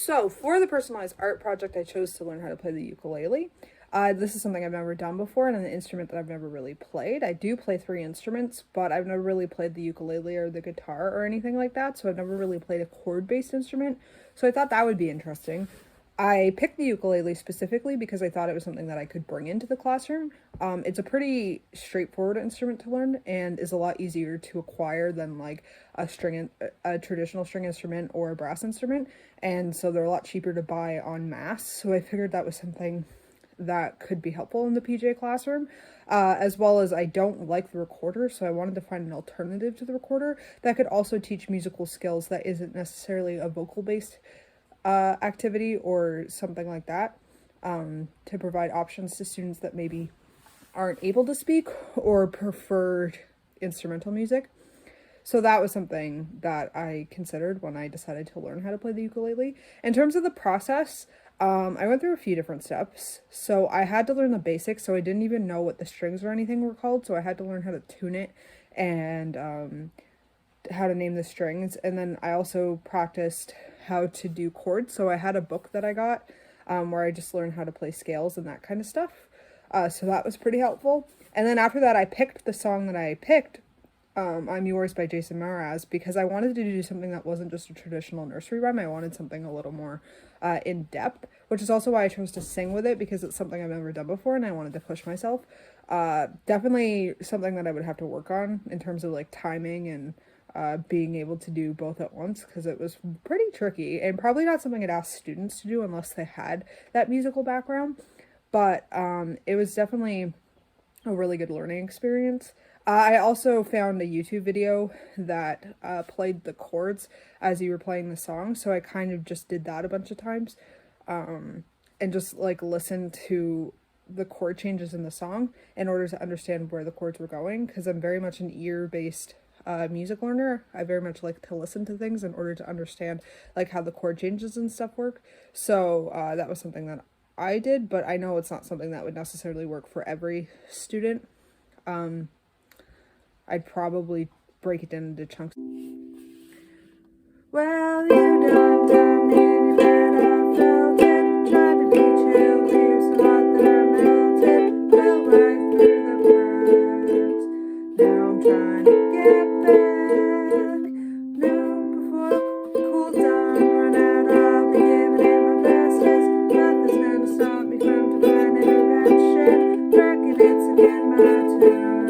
So for the personalized art project, I chose to learn how to play the ukulele. This is something I've never done before and an instrument that I've never really played. I do play 3 instruments, but I've never really played the ukulele or the guitar or anything like that, so I've never really played a chord-based instrument. So I thought that would be interesting. I picked the ukulele specifically because I thought it was something that I could bring into the classroom. It's a pretty straightforward instrument to learn and is a lot easier to acquire than like a traditional string instrument or a brass instrument. And so they're a lot cheaper to buy en masse. So I figured that was something that could be helpful in the PJ classroom, as well as I don't like the recorder, so I wanted to find an alternative to the recorder that could also teach musical skills that isn't necessarily a vocal-based activity or something like that, to provide options to students that maybe aren't able to speak or preferred instrumental music. So that was something that I considered when I decided to learn how to play the ukulele. In terms of the process, I went through a few different steps. So I had to learn the basics, so I didn't even know what the strings or anything were called, so I had to learn how to tune it and how to name the strings. And then I also practiced how to do chords, so I had a book that I got where I just learned how to play scales and that kind of stuff. So that was pretty helpful. And then after that, I picked the song that I picked, I'm Yours by Jason Mraz, because I wanted to do something that wasn't just a traditional nursery rhyme. I wanted something a little more in depth, which is also why I chose to sing with it, because it's something I've never done before and I wanted to push myself. Definitely something that I would have to work on in terms of like timing and being able to do both at once, because it was pretty tricky and probably not something I'd ask students to do unless they had that musical background. But it was definitely a really good learning experience. I also found a YouTube video that played the chords as you were playing the song, so I kind of just did that a bunch of times, and just like listened to the chord changes in the song in order to understand where the chords were going, because I'm very much an ear-based music learner. I very much like to listen to things in order to understand like how the chord changes and stuff work. So that was something that I did, but I know it's not something that would necessarily work for every student. I'd probably break it down into chunks. Well, you done me, and you bet I felt it. Tried to be chill, leaves so hot that I melted. Fell right through the cracks. Now I'm trying to get back. Now before it cools down, run out, I'll be giving it my bestest. Nothing's gonna stop me from divining direction. Reckon it's again my turn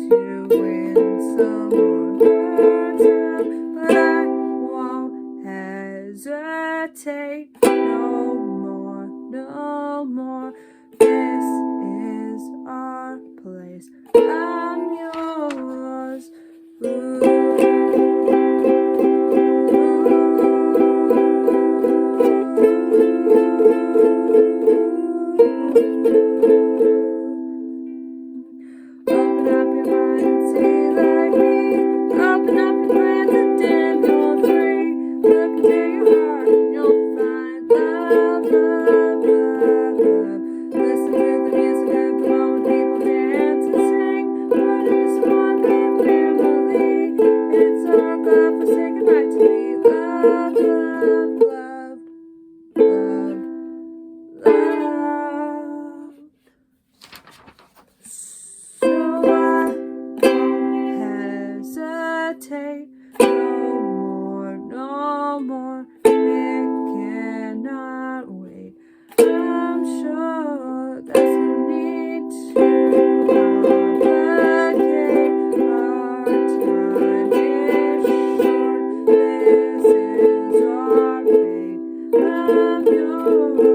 to win some more time, but I won't hesitate no more, no more. This is our place. I'm yours. Open up your mind and see like me. Open up your plans and dim your free. Look into your heart and you'll find love, love, love, love. Listen to the music of the moment, people dance and sing. What is one big family? It's our God forsaken right to be loved, loved, loved, loved, loved. So I won't hesitate no more, no more. It cannot wait. I'm sure there's no need to complicate. Our time is short. This is our fate. I'm yours.